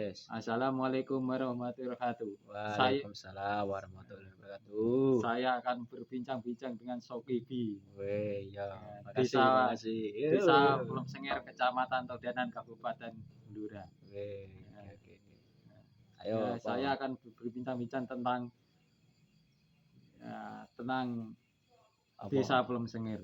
wes. Assalamualaikum warahmatullahi wabarakatuh. Waalaikumsalam warahmatullahi wabarakatuh. Saya akan berbincang-bincang dengan Sokibi. Weh, ya, Desa makasih. Pulau Senger, Kecamatan Todanan, Kabupaten Blora. Weh, oke. Ayo, Ya, apa? saya akan berbincang-bincang tentang Apa? Desa Pulau Senger.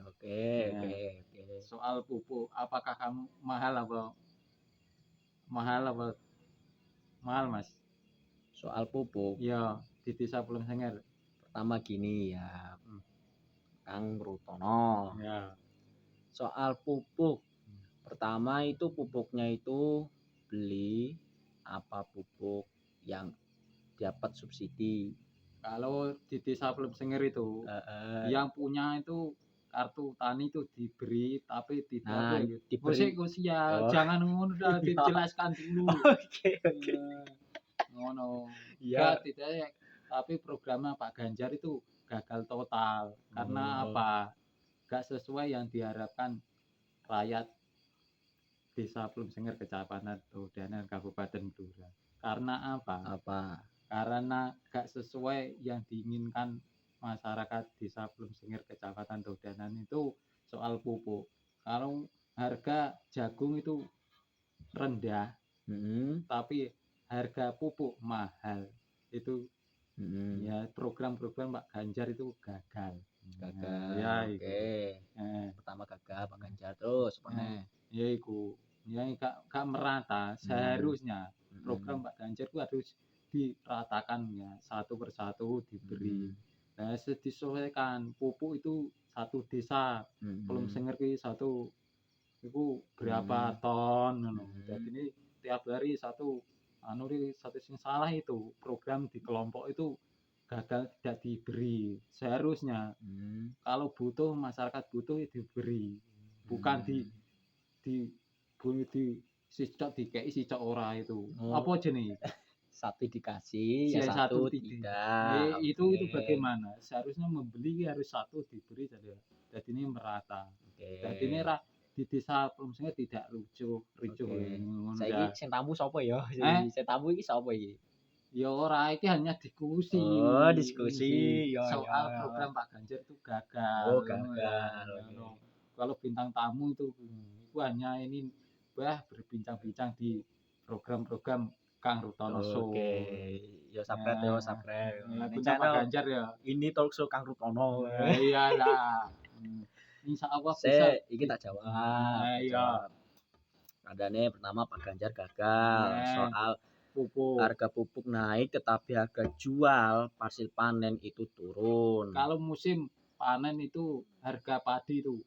Oke. Soal pupuk, apakah kamu mahal Mas? Soal pupuk. Ya, di Desa Pulau Senger. Pertama gini ya, Kang Rutono. Ya. Soal pupuk. Pertama itu pupuknya itu beli apa pupuk yang dapat subsidi. Kalau di Desa Pulau Senger itu yang punya itu kartu tani itu diberi tapi tidak diberi. Jangan ngono dah, dijelaskan dulu. Oke. Ngono. Iya. Tidak, tapi programnya Pak Ganjar itu gagal total. Karena apa? Gak sesuai yang diharapkan rakyat Desa Pulau Senger, Kecamatan Todanan, Kabupaten Blora. Karena apa? Karena gak sesuai yang diinginkan masyarakat Desa Pulau Senger, Kecamatan Todanan itu soal pupuk. Kalau harga jagung itu rendah, tapi harga pupuk mahal, itu ya program-program Pak Ganjar itu gagal. Ya, oke. Pertama gagal Pak Ganjar, terus ya iku ya gak merata. Seharusnya program Pak Ganjar itu harus diratakan ya, satu persatu diberi. Nah, disesuaikan pupuk itu satu desa Pulau Senger ki satu itu berapa ton jadi ini tiap hari satu sing salah itu program di kelompok itu gagal, tidak diberi. Seharusnya kalau butuh, masyarakat butuh diberi, bukan di sicok dikei sicok ora itu. Apa jenis? Satu dikasih, ya satu tidak. Itu bagaimana? Seharusnya membeli harus satu diberi saja. Jadi ini merata. Jadi ini di Desa Pulau Senger tidak ricuh. Saiki sing tamu sapa ya? Sing tamu iki sapa iki? Ya ora, iki hanya diskusi. Diskusi. Soal program Pak Ganjar itu gagal. Gagal. Kalau bintang tamu itu hanya ini berbincang-bincang di program-program Kang Rutono Show. Oke. Ya subscribe. Bintang Pak Ganjar ya. Ini talk show Kang Rutono. Iyalah. Insyaallah bisa. Iki tak jawab. Iya. Adanya pertama Pak Ganjar gagal soal pupuk. Harga pupuk naik tetapi harga jual hasil panen itu turun. Kalau musim panen itu harga padi itu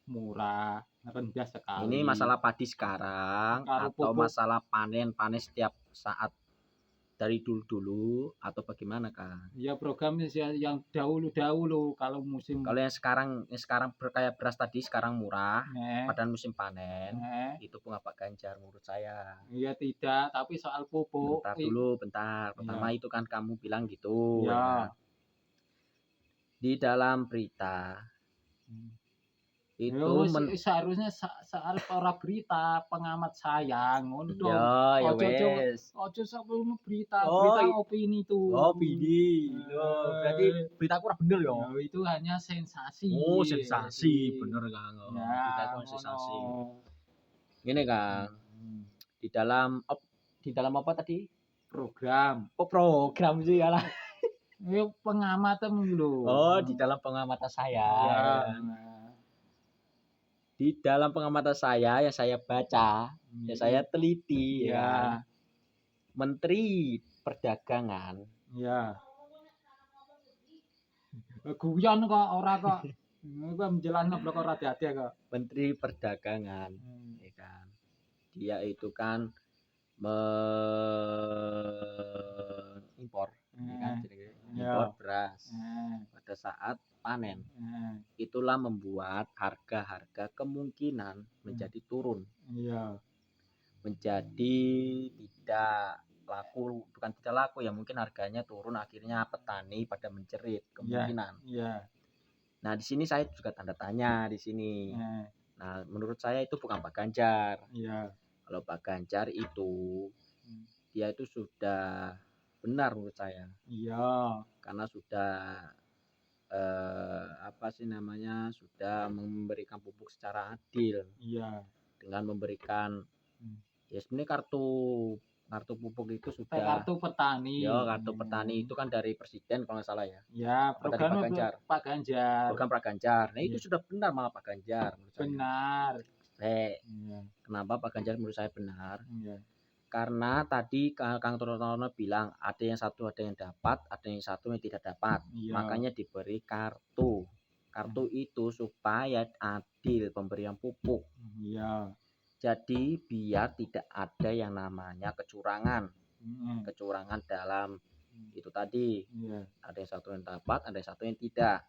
murah, rendah sekali. Ini masalah padi sekarang atau masalah panen setiap saat dari dulu atau bagaimana Kang? Ya programnya yang dahulu kalau musim. Kalau yang sekarang kayak beras tadi sekarang murah, padahal musim panen itu bunga Pak Ganjar menurut saya. Iya tidak, tapi soal pupuk. Bentar. Pertama itu kan kamu bilang gitu. Ya. Di dalam berita itu seharusnya saat ora berita pengamat saya ngono to. Ojo sampe berita opini itu. Opini. Berarti berita kurang bener ya. Itu hanya sensasi. Sensasi bener Kang. Berita itu sensasi. Gini Kang. Di dalam apa tadi? Program. Program sih ya lah. Pengamatan dulu. Di dalam pengamatan saya. Di dalam pengamatan saya yang saya baca, yang saya teliti ya. Menteri Perdagangan. Ya. Guyon kok ora kok. Iku menjelasno blok ora hati-hati kok. Menteri Perdagangan. Ya kan. Dia itu kan impor beras pada saat panen. Itulah membuat harga kemungkinan menjadi turun. Menjadi tidak laku, bukan tidak laku ya, mungkin harganya turun, akhirnya petani pada menjerit kemungkinan. Nah, di sini saya juga tanda tanya di sini. Nah, menurut saya itu bukan Pak Ganjar. Kalau Pak Ganjar itu dia itu sudah benar menurut saya. Iya. Karena sudah apa sih namanya, sudah memberikan pupuk secara adil. Iya. Dengan memberikan ya sebenarnya kartu pupuk itu sudah kartu petani. ya kartu petani itu kan dari presiden kalau nggak salah ya. Ya, Apa tadi Pak Ganjar? Pak Ganjar. Program Pak Ganjar. Nah itu sudah benar malah Pak Ganjar menurut saya. Benar. Kenapa Pak Ganjar menurut saya benar? Iya. Karena tadi Kang Turtono bilang ada yang satu ada yang dapat, ada yang satu yang tidak dapat. Iya. Makanya diberi kartu. Kartu itu supaya adil pemberian pupuk. Iya. Jadi biar tidak ada yang namanya kecurangan. Kecurangan dalam itu tadi. Iya. Ada yang satu yang dapat, ada yang satu yang tidak.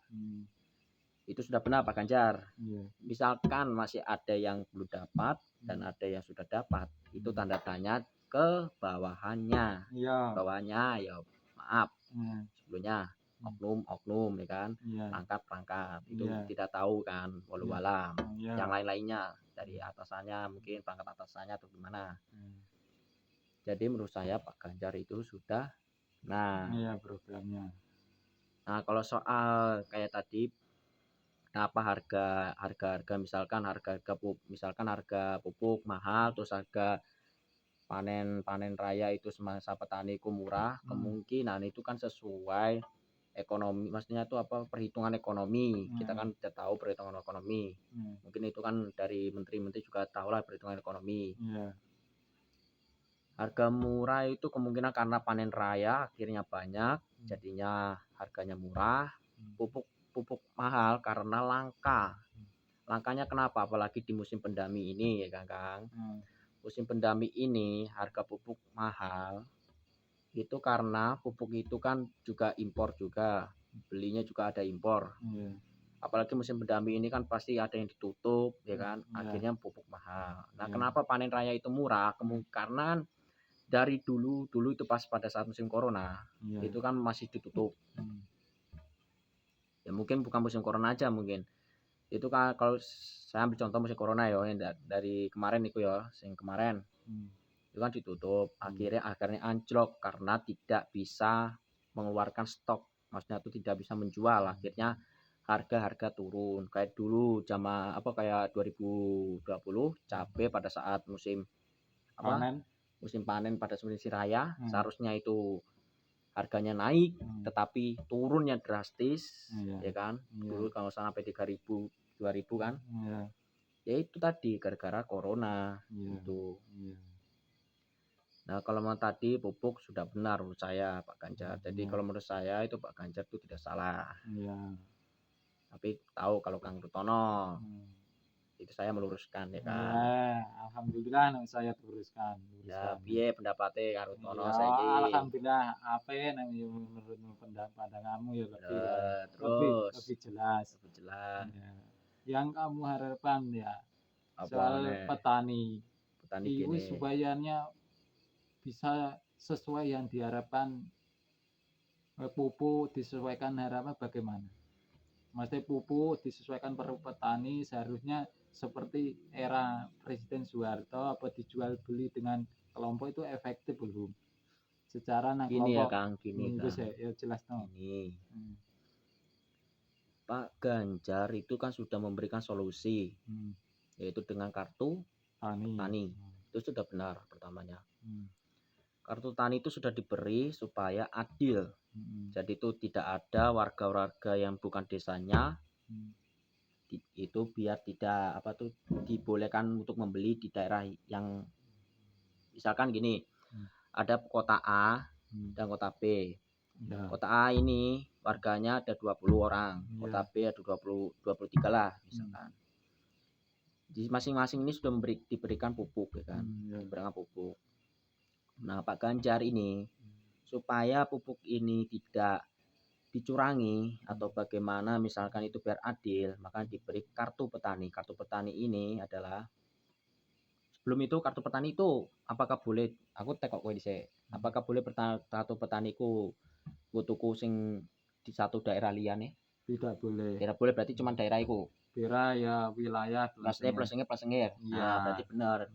Itu sudah benar Pak Ganjar. Misalkan masih ada yang belum dapat dan ada yang sudah dapat, itu tanda tanya ke bawahannya. Bawahannya ya maaf sebelumnya oknum ya kan, perangkat itu tidak tahu kan, walau alam. Yang lain-lainnya dari atasannya mungkin perangkat atasannya atau gimana. Jadi menurut saya Pak Ganjar itu sudah programnya. Nah kalau soal kayak tadi kenapa harga misalkan harga pupuk mahal, terus harga panen raya itu semasa petani itu murah, kemungkinan itu kan sesuai ekonomi, maksudnya itu apa, perhitungan ekonomi. Kita kan tidak tahu perhitungan ekonomi. Mungkin itu kan dari menteri-menteri juga tahu lah perhitungan ekonomi. Harga murah itu kemungkinan karena panen raya akhirnya banyak, jadinya harganya murah. Pupuk mahal karena langka. Langkanya kenapa? Apalagi di musim pandemi ini ya Kang. Musim pandemi ini harga pupuk mahal itu karena pupuk itu kan juga impor juga, belinya juga ada impor. Apalagi musim pandemi ini kan pasti ada yang ditutup ya kan, akhirnya pupuk mahal. Nah kenapa panen raya itu murah? Karena dari dulu itu pas pada saat musim corona itu kan masih ditutup. Ya mungkin bukan musim corona aja, mungkin itu kan kalau saya ambil contoh musim corona ya dari kemarin itu ya, kemarin itu kan ditutup, akhirnya anjlok karena tidak bisa mengeluarkan stok, maksudnya itu tidak bisa menjual, akhirnya harga turun. Kayak dulu kayak 2020 cabai pada saat musim panen pada musim raya, seharusnya itu harganya naik, tetapi turunnya drastis ya kan. Dulu kalau sampai 3.000 2.000 kan. Ya itu tadi gara-gara corona itu. Nah kalau mau tadi pupuk sudah benar menurut saya Pak Ganjar. Jadi kalau menurut saya itu Pak Ganjar itu tidak salah. Tapi tahu kalau Kang Turtono itu saya meluruskan ya kan. Alhamdulillah saya teruskan. Ya piye pendapatnya Kang Turtono saiki? Alhamdulillah apa menurut pendapat kamu ya lebih jelas. Yang kamu harapkan ya soal petani itu supayanya bisa sesuai yang diharapkan, pupuk disesuaikan harapan bagaimana? Maksudnya pupuk disesuaikan per petani seharusnya seperti era Presiden Soeharto, apa dijual beli dengan kelompok itu efektif belum? Secara gini ya Kang, ya jelas dong. Pak Ganjar itu kan sudah memberikan solusi, yaitu dengan kartu tani. Itu sudah benar pertamanya. Kartu tani itu sudah diberi supaya adil. Jadi itu tidak ada warga-warga yang bukan desanya itu biar tidak dibolehkan untuk membeli di daerah yang misalkan gini, ada kota A dan kota B. Kota A ini warganya ada 20 orang, kota B ada 23 lah misalkan. Jadi masing-masing ini sudah diberikan pupuk ya kan, diberikan pupuk. Nah Pak Ganjar ini supaya pupuk ini tidak dicurangi atau bagaimana misalkan itu biar adil, maka diberi kartu petani. Kartu petani ini adalah sebelum itu kartu petani itu apakah boleh apakah boleh kartu petaniku tuku sing di satu daerah liyane? Tidak boleh. Tidak boleh, berarti cuma daerah itu. Daerah ya wilayah Plasengir. Nah, berarti benar.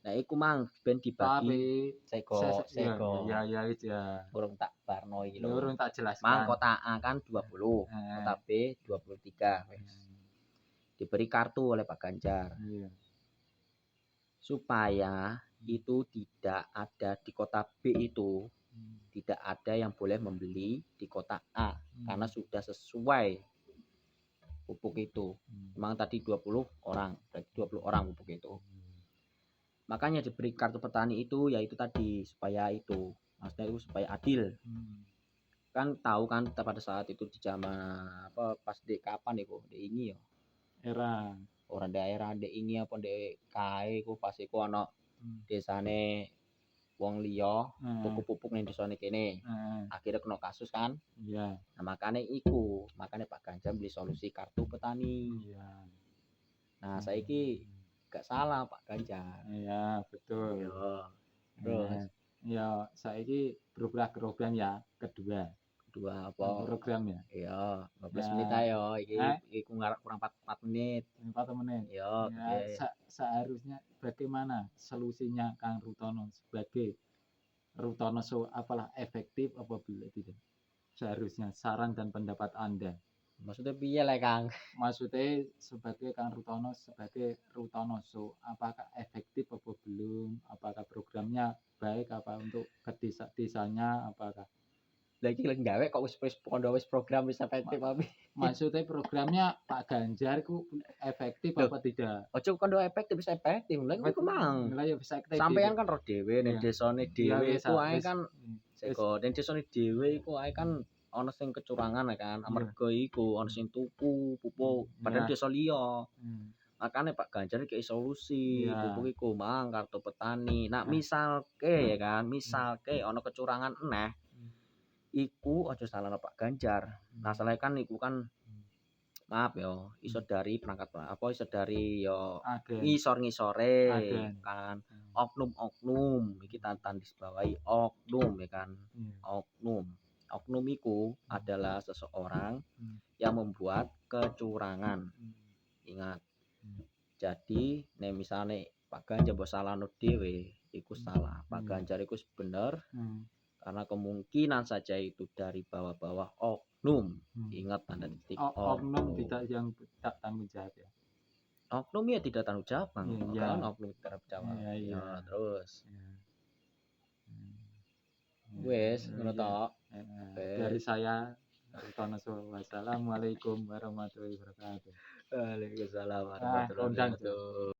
Nah iku mang ben Tapi dibagi saya iya sego. iya iya itu ya. Urung tak barno iki Ya lho. urung tak Mang jelaskan. kota A kan 20, kota Heeh. B 23 wis. Diberi kartu oleh Pak Ganjar Iya. supaya itu tidak ada di kota B itu, tidak ada yang boleh membeli di kota A karena sudah sesuai pupuk itu. Memang tadi 20 orang, berarti 20 orang pupuk itu. Makanya diberi kartu petani itu yaitu tadi supaya itu, maksudnya itu supaya adil. Kan tahu kan pada saat itu di zaman apa pas di kapan iku, di ini ya. Era Orang daerah di ini apa di kae iku pas iku ana desane wong liya pupuk-pupuk ning desane kene. Akhirnya kena kasus kan. Iya. Nah makanya iku, makanya Pak Ganjar beli solusi kartu petani. Iya. Nah saiki gak salah Pak Ganjar. Iya, betul. Yo. Terus ya saiki berubah program ya kedua apa? program ya. Iya, 15 menit ayo. Iki ngarep kurang 4 menit. 4 menit. Yo, Ya, seharusnya bagaimana solusinya Kang Rutono sebagai Rutono apalah efektif apabila tidak? Seharusnya saran dan pendapat Anda. Maksudnya piye lah Kang? Maksudnya sebagai Kang Rutono sebagai Rutono apakah efektif apa belum? Apakah programnya baik apa untuk ke desanya apakah Lagi gawe kok wis kondo wis program wis efektif apa? Maksudnya programnya Pak Ganjar ku efektif apa tidak? Ojo kondo efektif wis efektif. Lha iku mang. Sampeyan kan ro dhewe ning desane dhewe iku ae kan seko ning desane dhewe iku ae kan ana sing kecurangan kan. Amarga iku ana sing tuku pupuk padahal desa liya. Makanya Pak Ganjar kayak solusi pupuk iku mang kartu petani. Nah misalke ya kan, misalke ana kecurangan eneh iku aja salahno Pak Ganjar. Masalahnya kan iku kan maaf ya, iso dari perangkat apa iso dari ya ngisor-ngisore kan oknum-oknum iki tantan disbawahi oknum ya kan. Oknum iku adalah seseorang yang membuat kecurangan. Ingat. Jadi nek misale Pak Ganjar mbok salahno dhewe iku salah. Pak Ganjar iku bener. Karena kemungkinan saja itu dari bawah-bawah oknum. Ingat tanda titik oknum tidak yang tak tanggung jawab ya. Oknum ya tidak tanggung jawab Bang. Kan oknum tidak tanggung jawab. Ya, terus. Wes, ngono tok. Dari saya Rutono Wassalamualaikum warahmatullahi wabarakatuh. Waalaikumsalam warahmatullahi wabarakatuh.